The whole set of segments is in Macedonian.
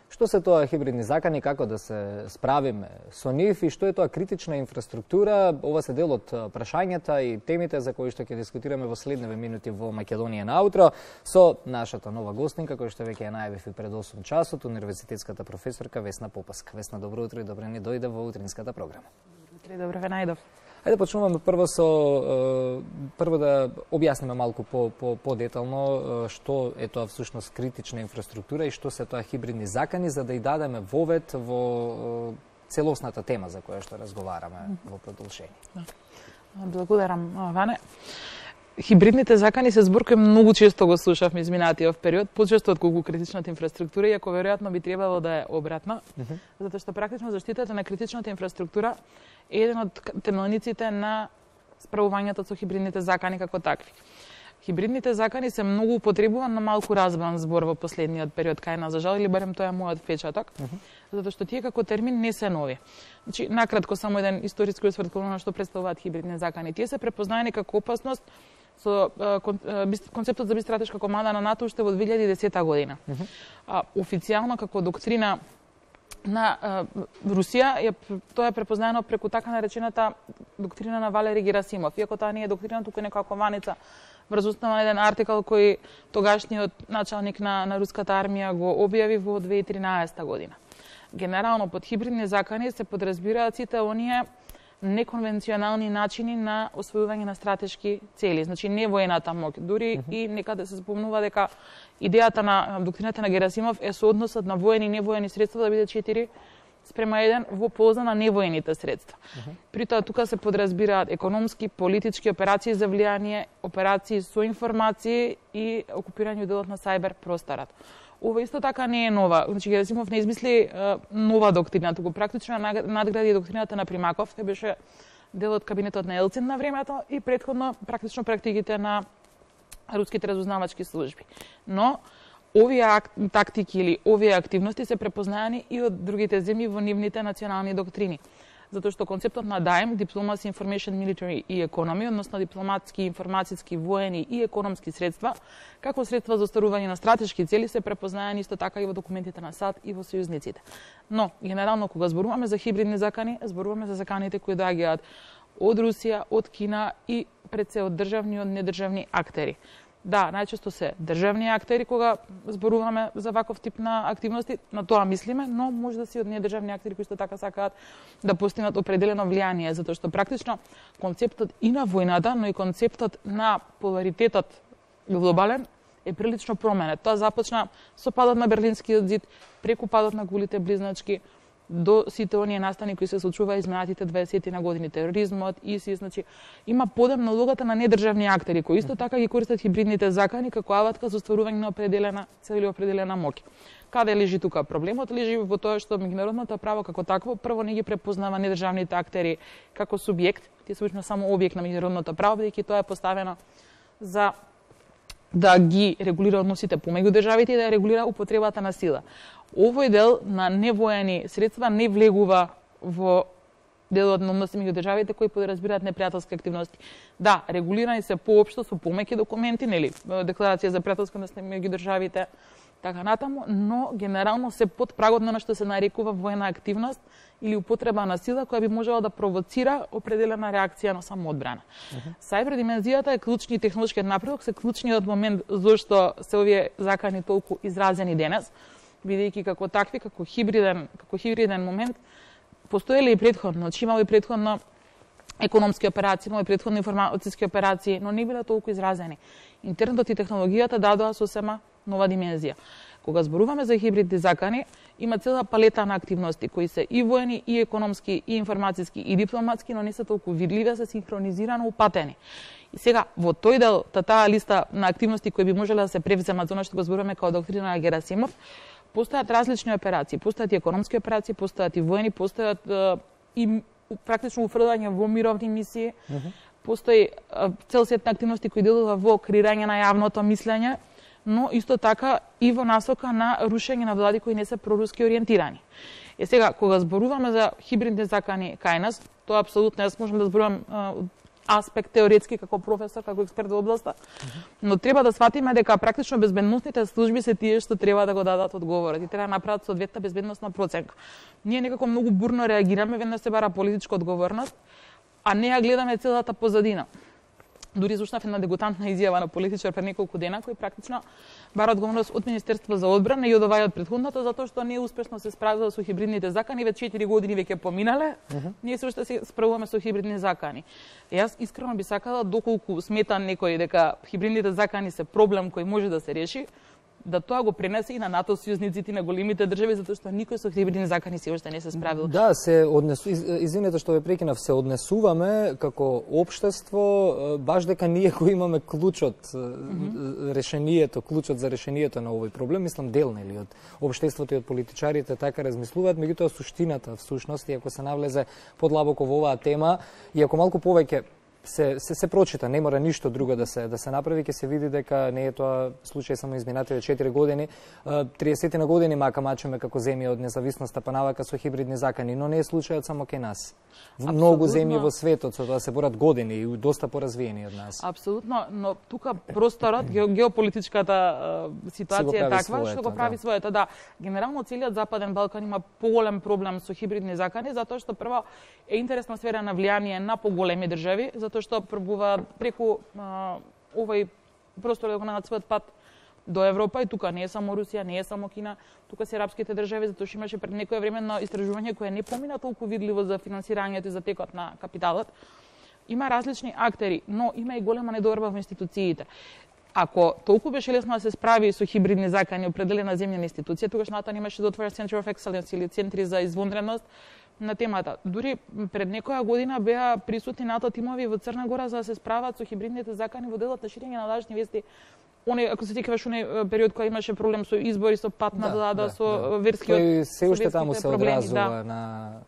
Што се тоа хибридни закани, како да се справиме со нив и што е тоа критична инфраструктура? Ова се дел од прашањата и темите за кои што ќе дискутираме во следниве минути во Македонија на утро со нашата нова гостинка, која што веќе ја најавив и пред 8 часот, универзитетската професорка Весна Попаска. Весна, добро утро и добре ни дојде во утринската програма. Добро ве најдов. Ајде почнуваме прво да објасниме малку по-детално што е тоа всушност критична инфраструктура и што се тоа хибридни закани, за да и дадеме вовед во целосната тема за која што разговараме во продолжение. Благодарам, Ване. Хибридните закани се збор кој многу често го слушав изминатиот период, почесто отколку критичната инфраструктура, иако веројатно би требало да е обратно, затоа што практично заштитата на критичната инфраструктура е еден од темелниците на справувањето со хибридните закани како такви. Хибридните закани се многу употребуван, но малку разбран збор во последниот период кај нас, за жал, или барем тоа е мојот впечаток, затоа што тие како термин не се нови. Значи, накратко само еден историски осврт кон она што представуваат хибридни закани. Тие се препознаени како опасност со концептот за стратешка команда на НАТО уште во 2010 година. Официјално како доктрина на Русија тоа е препознаено преку така наречената доктрина на Валери Герасимов. Иако тоа не е доктрина, туку е некоја кованица врз основа на еден артикал кој тогашниот началник на руската армија го објави во 2013 година. Генерално под хибридни закани се подразбираат сите оние неконвенционални начини на освојување на стратешки цели, значи не воената моќ. Дури и некаде се спомнува дека идејата на доктрината на Герасимов е соодносот на воени и невоени средства да биде 4:1 во полза на невоените средства. При тоа тука се подразбираат економски, политички операции за влијание, операции со информации и окупирање делот на сајбер просторот. Ова исто така не е нова. Значи Герасимов не измисли нова доктрина, туку практично надгради доктрината на Примаков, кој беше дел од кабинетот на Елцин на времето и претходно практично практиките на руските разузнавачки служби. Но овие тактики или овие активности се препознаени и од другите земји во нивните национални доктрини. Затоа што концептот на DIME, Diplomacy, Information, Military и Economy, односно дипломатски, информацијски, воени и економски средства, како средства за остварување на стратешки цели се препознаени исто така и во документите на САД и во сојузниците. Но, генерално, кога зборуваме за хибридни закани, зборуваме за заканите кои доаѓаат од Русија, од Кина и пред се од државни и од недржавни актери. Да, најчесто се државни актери кога зборуваме за ваков тип на активности, на тоа мислиме, но може да се од недржавни актери кои исто така сакаат да постигнат определено влијание, затоа што практично концептот и на војната, но и концептот на поларитетот глобален е прилично променет. Тоа започна со падот на Берлинскиот зид, преку падот на голите близначки, до сите оние настани кои се случува изминатите 20 на години, тероризмот, ИСИС, значи има подем на улогата на недржавни актери кои исто така ги користат хибридните закани како алатка за остварување на определена цел или определена моќ. Каде лежи тука проблемот? Лежи во тоа што меѓународното право како такво прво не ги препознава недржавните актери како субјект, тие се уште само објект на меѓународното право, бидејќи тоа е поставено за да ги регулира односите помеѓу државите и да регулира употребата на сила. Овој дел на невоени средства не влегува во делот на односи меѓу државите кои подразбираат непријателски активности. Да, регулирани се поопшто со помеки документи, нели, декларација за пријателски односи меѓу државите, така натаму, но генерално се под прагот на што се нарекува воена активност или употреба на сила која би можела да провоцира определена реакција на самоодбрана. Сајбер димензијата е клучни технолошкиот напредок, се клучниот момент зашто се овие закани толку изразени денес, бидејќи како такви, како хибриден момент, постоеле и предходно, значи имало и предходно економски операции, имало и предходно информацијски операции, но не биле толку изразени. Интернетот и технологијата дадоа сосема нова димензија. Кога зборуваме за хибридни закани, има цела палета на активности кои се и воени, и економски, и информацијски, и дипломатски, но не се толку видливи, се синхронизирано упатени. И сега, во тој дел, таа листа на активности кои би можеле да се превземат за оно што го зборуваме како доктрина на Герасимов, постојат различни операции, постојат и економски операции, постојат и воени, постојат и практично уфрлање во мировни мисии, постои цел сет на активности кои делува во креирање на јавното мислење, но исто така и во насока на рушење на влади кои не се проруски ориентирани. Е сега, кога зборуваме за хибридни закани кај нас, тоа апсолутно, јас можам да зборувам аспект теоретски како професор, како експерт во областа, но треба да сватиме дека практично безбедносните служби се тие што треба да го дадат одговорот и треба да направат соодветна безбедносна проценка. Ние некако многу бурно реагираме, веднаш се бара политичка одговорност, а не ја гледаме целата позадина. Дури слушнав една дегутантна изјава на политичар пред неколку дена кој практично бара одговорност од Министерство за одбрана и од овај од претходната затоа што не успешно се справила со хибридните закани, веќе 4 години веќе поминале. Ние се уште се справуваме со хибридни закани. Јас искрено би сакала, доколку смета некој дека хибридните закани се проблем кој може да се реши, да тоа го пренесе и на НАТО сојузниците и на големите држави, затоа што никој со хибридни закани се уште не се справил. Да, извинете што ве прекинав, се однесуваме како општество баш дека ние кои имаме клучот клучот за решението на овој проблем, мислам дел нели од општеството и од политичарите така размислуваат, меѓутоа суштината всушност, и ако се навлезе подлабоко во оваа тема, и ако малку повеќе се прочита, не мора ништо друго да се направи, ќе се види дека не е тоа случај само изминатите 4 години, 30 на години мачеме како земја од независноста па навака со хибридни закани, но не е случајот само кај нас. Многу земји во светот со тоа се борат години и доста поразвиени од нас. Апсолутно, но тука просторот, геополитичката ситуација е таква што го прави своето. Да, генерално целиот Западен Балкан има поголем проблем со хибридни закани, затоа што прво е интересна сфера на влијание на поголеми држави, затоа што пробува преку овој простор да го најдат својот пат до Европа, и тука не е само Русија, не е само Кина, тука се арапските држави, затоа што имаше пред некое време на истражување кое не помина толку видливо за финансирањето и за текот на капиталот. Има различни актери, но има и голема недоверба во институциите. Ако толку беше лесно да се справи со хибридни закани определена земјна институција, тогаш НАТО немаше да отвори Center of Excellence или центри за извонредност на темата. Дури пред некоја година беа присутни НАТО тимови во Црна Гора за да се справат со хибридните закани во делот на ширење на лажни вести. Ако се сеќаваш оној период кога имаше проблем со избори, со пат на влада, со верскиот тој се уште таму се одразува на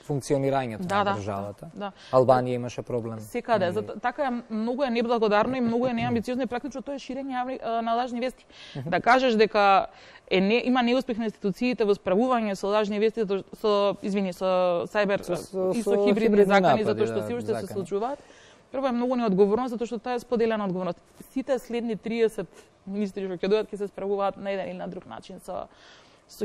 функционирањето на државата. Албанија имаше проблем. Секаде, така многу е неблагодарно и многу е неамбициозно и практично тоа е ширење на лажни вести. Да кажеш дека има неуспех на институциите во справување со лажни вести, со сајбер и со хибридни закани, затоа што се уште се случуваат. Прво е многу неодговорно, затоа што тоа е споделена одговорност. Сите следни 30 министри што ќе дојдат ќе се справуваат на еден или на друг начин со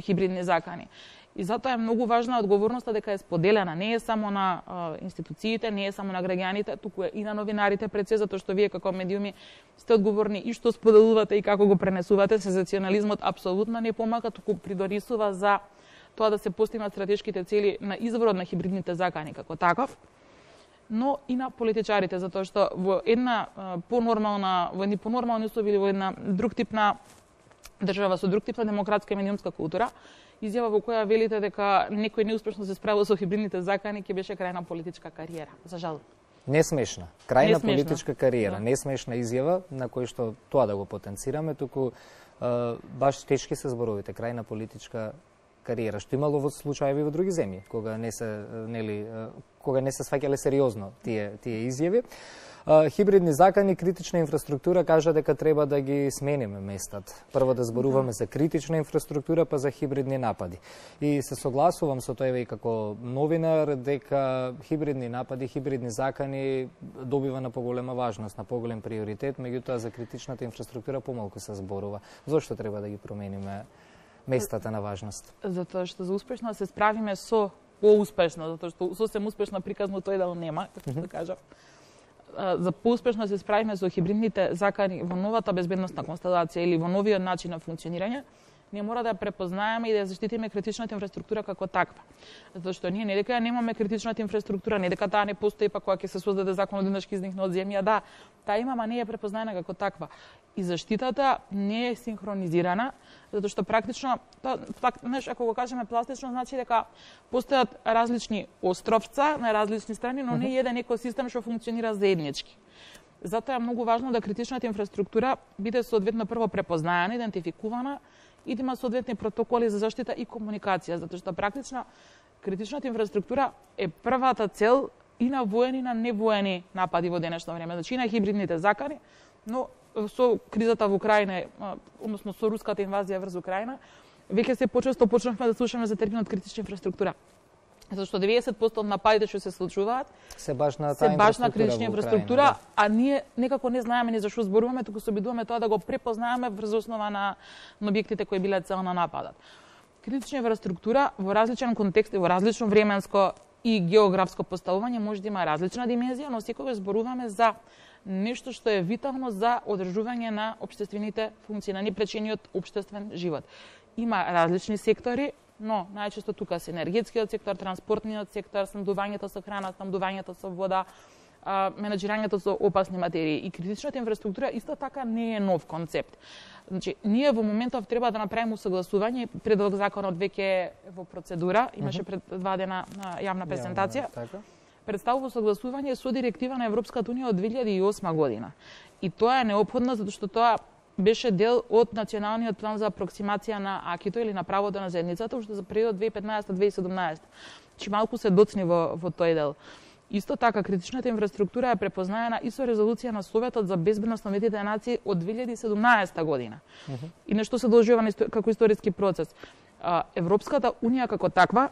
хибридни закани. И затоа е многу важна одговорноста дека е споделена, не е само на институциите, не е само на граѓаните, туку е и на новинарите пред се, затоа што вие како медиуми сте одговорни и што споделувате и како го пренесувате. Сензационализмот апсолутно не помага, туку придонесува за тоа да се постигнат стратешките цели на изворот на хибридните закани како таков, но и на политичарите, затоа што во едни понормални услови или во една друг тип на држава со друг тип на демократска и медиумска култура, изјава во која велите дека некој неуспешно се справил со хибридните закани ќе беше крај на политичка кариера. За жал. Не смешна. Крај на политичка кариера. Не смешна изјава на кој што тоа да го потенцираме, туку баш тешки се зборовите. Крај на политичка кариера, што имало во случаеви во други земји, кога не се сваќале сериозно тие изјави. Хибридни закани, критична инфраструктура, кажа дека треба да ги смениме местата. Прво да зборуваме за критична инфраструктура, па за хибридни напади. И се согласувам со тоа и како новинар дека хибридни напади, хибридни закани добива на поголема важност, на поголем приоритет, меѓутоа за критичната инфраструктура помалку се зборува. Зошто треба да ги промениме местата на важност? Затоа што за успешно се справиме со поуспешно, затоа што сосем успешно приказно тој дел нема, како да кажам. За поуспешно се справиме со хибридните закани во новата безбедносна констелација или во новиот начин на функционирање, ние мора да ја препознаеме и да ја заштитиме критичната инфраструктура како таква. Затоа што ние не дека ја немаме критичната инфраструктура, не дека таа не постои, па кога ќе се создаде закон одеднаш ќе изникне од земја, да, таа има, ама не е препознаена како таква. И заштитата не е синхронизирана, затоа што практично, ако го кажеме пластично, значи дека постојат различни островца на различни страни, но не е еден екосистем што функционира заеднички. Затоа е многу важно да критичната инфраструктура биде соодветно прво препознаена, идентификувана и да има соодветни протоколи за заштита и комуникација, затоа што практично критичната инфраструктура е првата цел и на воени и на невоени напади во денешно време, значи и на хибридните закани, но со кризата во Украина, односно со руската инвазија врз Украина, веќе се почесто почнавме да слушаме за терминот критична инфраструктура. Затоа што 90% од нападите што се случуваат се баш на критична инфраструктура, а ние некако не знаеме ни за што зборуваме, туку се обидуваме тоа да го препознаеме врз основа на објектите кои биле цел на нападот. Критична инфраструктура во различен контекст и во различно временско и географско поставување може да има различна димензија, но секогаш зборуваме за нешто што е витално за одржување на општествените функции, на непречениот општествен живот. Има различни сектори, но најчесто тука се енергетскиот сектор, транспортниот сектор, снабдувањето со храна, снабдувањето со вода, менаџирањето со опасни материи. И критичната инфраструктура исто така не е нов концепт. Значи, ние во моментов треба да направиме усогласување, предлог законот веќе е во процедура, имаше предвадена јавна презентација. Представува согласување со директива на Европската унија од 2008 година. И тоа е неопходно затоа што тоа беше дел од националниот план за апроксимација на АКИТО или на правото на заедницата, уште за период 2015-2017. Чи малку се доцни во тој дел. Исто така, критичната инфраструктура е препознаена и со резолуција на Советот за безбедност на Уединетите нации од 2017 година. И нешто се должува како историски процес. Европската унија како таква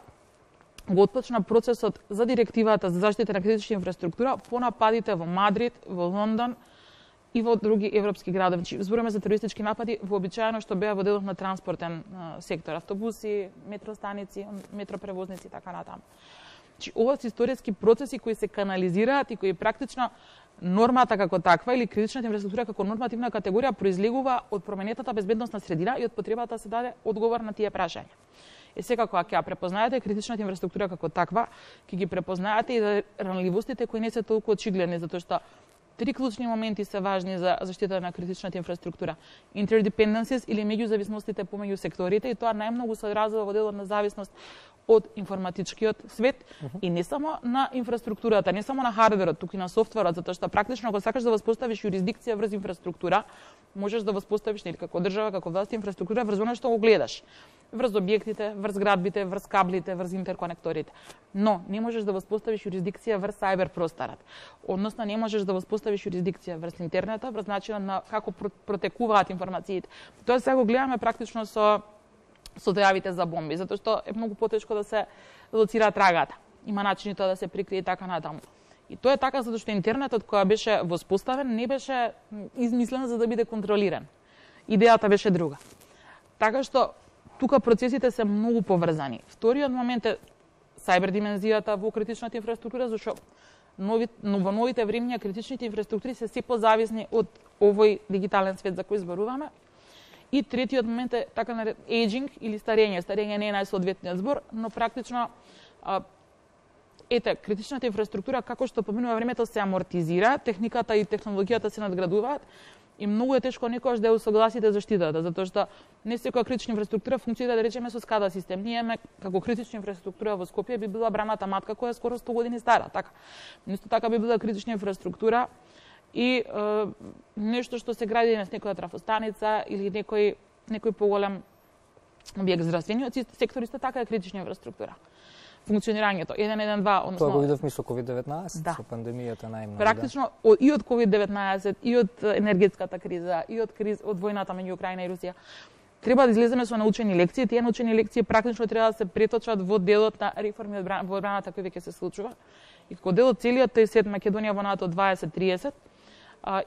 го отпочна процесот за директивата за заштита на критична инфраструктура по нападите во Мадрид, во Лондон и во други европски градови. Зборуваме за терористички напади вообичаено што беа во делот на транспортен сектор, автобуси, метростаници, метропревозници и така натаму. Ова се историски процеси кои се канализираат и кои практично нормата како таква или критичната инфраструктура како нормативна категорија произлегува од променетата безбедносна средина и од потребата да се даде одговор на тие прашања. Секако, ако ја препознаете критичната инфраструктура како таква, ќе ги препознаете и ранливостите кои не се толку очигледни, затоа што три клучни моменти се важни за заштита на критичната инфраструктура. Interdependencies или меѓузависностите помеѓу секторите, и тоа најмногу се одразува во делот на зависност од информатичкиот свет и не само на инфраструктурата, не само на хардверот, туку и на софтверот, затоа што практично ако сакаш да воспоставиш юрисдикција врз инфраструктура, можеш да воспоставиш нели како држава, како власт инфраструктура врз она што го гледаш. Врз објектите, врз градбите, врз каблите, врз интерконекторите. Но не можеш да воспоставиш юрисдикција врз сајбер просторот. Односно не можеш да воспоставиш юрисдикција врз интернетот, врз начинот на како протекуваат информациите. Тоа сега го гледаме практично со дојавите за бомби, затоа што е многу потешко да се лоцира трагата. Има начини тоа да се прикрие и така натаму. И тоа е така затоа што интернетот која беше воспоставен не беше измислен за да биде контролиран. Идејата беше друга. Така што тука процесите се многу поврзани. Вториот момент е сајбер димензијата во критичната инфраструктура, зашто во новите времиња критичните инфраструктури се позависни од овој дигитален свет за кој зборуваме. И третиот момент е така наречен aging или старење. Старење не е најсоодветниот збор, но практично критичната инфраструктура како што поминува времето се амортизира, техниката и технологијата се надградуваат и многу е тешко некогаш да ја усогласите заштитата, затоа што не секоја критична инфраструктура функционира да речеме со SCADA систем. Ние имаме како критична инфраструктура во Скопје би била браната матка која е скоро 100 години стара, така. Исто така би била критична инфраструктура и нешто што се гради на некоја трафостаница или некој поголем објект. Здравствениот сектор исто така е критична инфраструктура. Функционирањето 112, односно тоа го видовме со COVID-19, со пандемијата најмногу. Практично и од COVID-19, и од енергетската криза, и од војната меѓу Украина и Русија. Треба да излеземе со научени лекции, тие научени лекции практично треба да се преточат во делот на реформи во одбраната кој веќе се случува. И како дел од целиот тој сет Македонија во НАТО 2030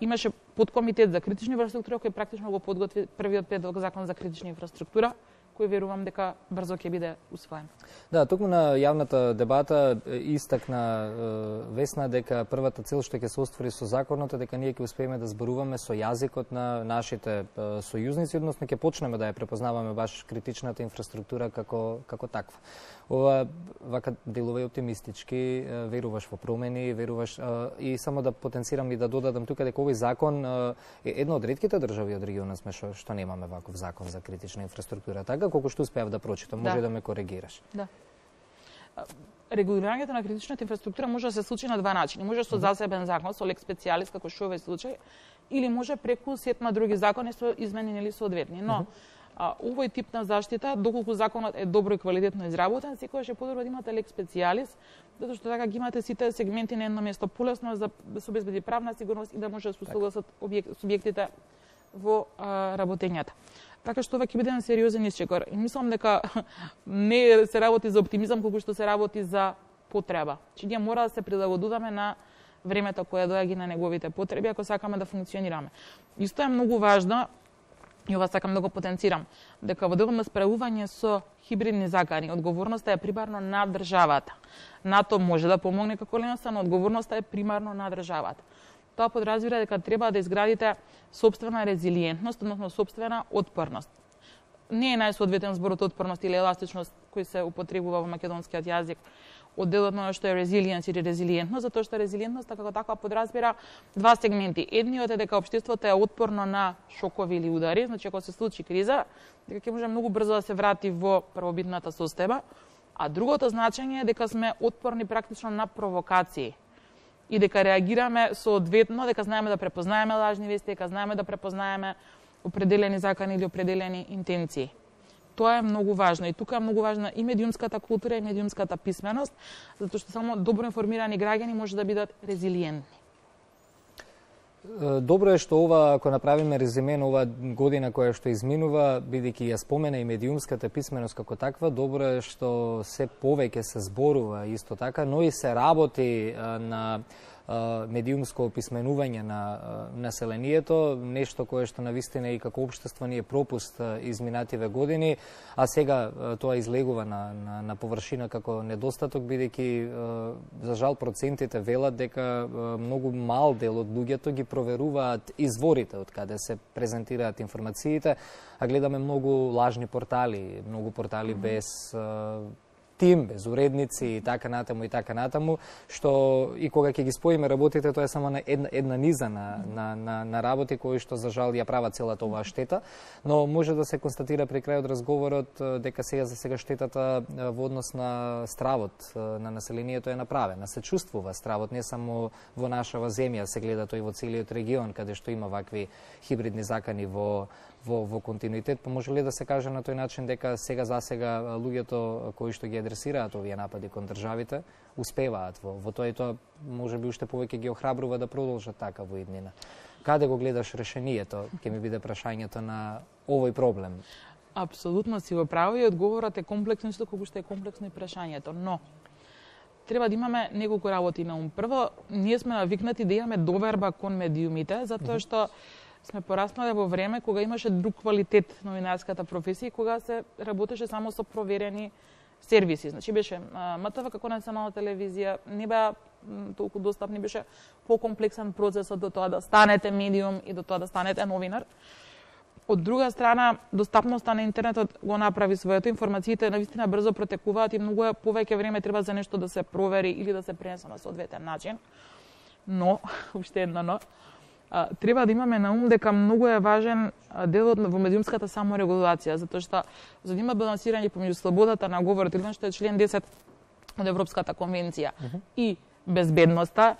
имаше подкомитет за критична инфраструктура кој практично го подготви првиот предлог закон за критична инфраструктура, кој верувам дека брзо ќе биде усвоен. Да, токму на јавната дебата истакна Весна дека првата цел што ќе се оствари со законот е дека ние ќе успееме да зборуваме со јазикот на нашите сојузници, односно ќе почнеме да ја препознаваме баш критичната инфраструктура како таква. Ова вака делува и оптимистички, веруваш во промени, веруваш и само да потенцирам и да додадам тука дека овој закон е една од ретките држави од регионот сме што немаме ваков закон за критична инфраструктура. Така колку што успеав да прочитам, може да ме коригираш. Да. Регулирањето на критичната инфраструктура може да се случи на два начини. Може со засебен закон, со лек специјалис, како што овој случај, или може преку сет на други закони со изменени или соодветни. Но овој тип на заштита, доколку законот е добро и квалитетно изработен, секогаш е подобро да имате лек специјалис, затоа што така ги имате сите сегменти на едно место, полесно за да се обезбеди правна сигурност и да може да се согласат субјектите во работењата. Така што ова ќе биде еден сериозен исчекор. И мислам дека не се работи за оптимизам, колку што се работи за потреба. Че ние мора да се прилагодуваме на времето кое доаѓа на неговите потреби, ако сакаме да функционираме. Исто е многу важно, и ова сакам да го потенцирам, дека во делот на справување со хибридни закани, одговорноста е примарно на државата. НАТО може да помогне како леноста, но одговорноста е примарно на државата. Тоа подразбира дека треба да изградите сопствена резилиентност, односно сопствена отпорност. Не е најсоодветен зборот отпорност или еластичност кој се употребува во македонскиот јазик од делот на што е резилиенс или резилиентност, затоа што резилиентноста како таква подразбира два сегменти. Едниот е дека општеството е отпорно на шокови или удари, значи ако се случи криза, дека ќе може многу брзо да се врати во првобитната состојба, а другото значење е дека сме отпорни практично на провокации и дека реагираме соодветно, дека знаеме да препознаеме лажни вести, дека знаеме да препознаеме определени закани или определени интенции. Тоа е многу важно и тука е многу важна и медиумската култура и медиумската писменост, затоа што само добро информирани граѓани може да бидат резилиентни. Добро е што ова, ако направиме резиме на ова година која што изминува, бидејќи ја спомена и медиумската писменост како таква, добро е што се повеќе се зборува исто така, но и се работи на медиумско описменување на населението, нешто кое што навистина и како општество ни е пропуст изминативе години, а сега тоа излегува на површина како недостаток, бидејќи за жал процентите велат дека многу мал дел од луѓето ги проверуваат изворите од каде се презентираат информациите, а гледаме многу лажни портали, многу портали без тим, без уредници и така натаму, што и кога ќе ги споиме работите, тоа е само една низа на работи кои што за жал ја прават целата оваа штета, но може да се констатира при крајот разговорот дека за сега штетата во однос на стравот на населението е направена. Се чувствува стравот не само во нашава земја, се гледа тој во целиот регион каде што има вакви хибридни закани во континуитет, па може ли да се каже на тој начин дека сега луѓето кои што ги адресираат овие напади кон државите успеваат во тоа и тоа може би уште повеќе ги охрабрува да продолжат така во иднина. Каде го гледаш решението, ќе ми биде прашањето на овој проблем? Апсолутно си во право и одговорот е комплексно, што колку што е комплексно и прашањето, но треба да имаме неколку работи на ум. Прво, ние сме навикнати да имаме доверба кон медиумите, затоа што сме пораснале во време кога имаше друг квалитет новинарската професија, кога се работеше само со проверени сервиси. Значи беше МТВ како национална телевизија, не беа толку достапни, беше покомплексен процесот до тоа да станете медиум и до тоа да станете новинар. Од друга страна, достапноста на интернетот го направи своето, информациите навистина брзо протекуваат и многу повеќе време треба за нешто да се провери или да се пренесе на соодветен начин. Но, уште едно но, треба да имаме на ум дека многу е важен делот во медиумската саморегулација, затоа што за да има балансирање помеѓу слободата на говорот, или што е член 10 од Европската конвенција, и безбедноста,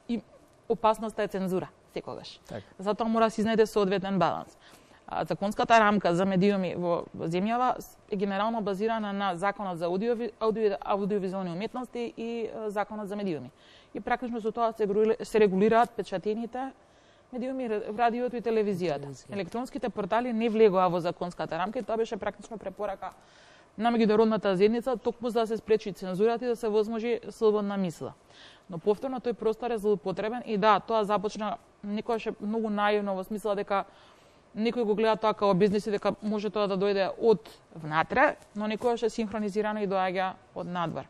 и опасноста е цензура секогаш. Затоа мора да се изнајде соодветен баланс. Законската рамка за медиуми во земјава е генерално базирана на Законот за аудиовизуални уметности и Законот за медиуми. И практично со тоа се регулираат печатените медиуми, радиото и телевизијата. Електронските портали не влегоа во законската рамка и тоа беше практично препорака на меѓународната заедница, токму за да се спречи цензурата и да се возможи слободна мисла. Но повторно тој простор е злоупотребен и да, тоа започна некогаш многу наивно во смисла дека некој го гледа тоа како бизнес и дека може тоа да дојде од внатре, но некогаш е синхронизирано и доаѓа од надвор.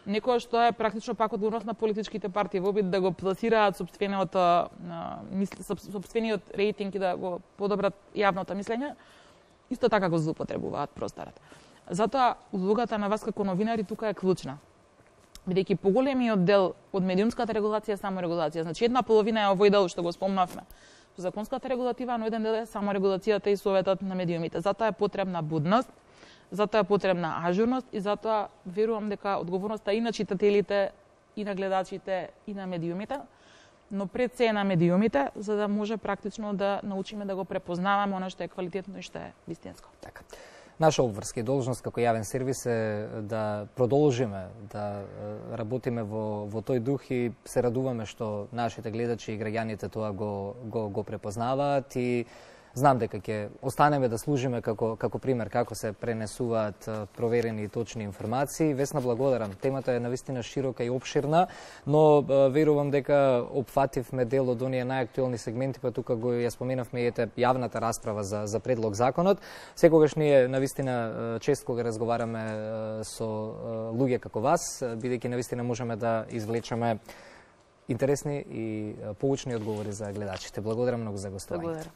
Некогаш тоа е практично пак одговорност на политичките партии во обид да го пласираат сопствениот рейтинг и да го подобрат јавното мислење, исто така го злоупотребуваат просторот. Затоа улогата на вас како новинари тука е клучна. Бидејќи поголемиот дел од медиумската регулација е саморегулација. Значи една половина е овој дел што го спомнавме. Законската регулатива, но еден дел е саморегулацијата и советот на медиумите. Затоа е потребна будност, затоа е потребна ажурност и затоа верувам дека одговорноста и на читателите, и на гледачите, и на медиумите, но пред се на медиумите, за да може практично да научиме да го препознаваме она што е квалитетно и што е вистинско. Така. Наша обврска и должност како јавен сервис е да продолжиме да работиме во тој дух и се радуваме што нашите гледачи и граѓаните тоа го препознаваат и знам дека ќе останеме да служиме како пример како се пренесуваат проверени и точни информации. Весна, благодарам. Темата е навистина широка и обширна, но верувам дека опфативме дел од оние најактуелни сегменти, па тука го ја споменавме и јавната расправа за предлог законот. Секогаш ние навистина чест кога разговараме со луѓе како вас, бидејќи навистина можеме да извлечеме интересни и поучни одговори за гледачите. Благодарам многу за гостување. Благодарам.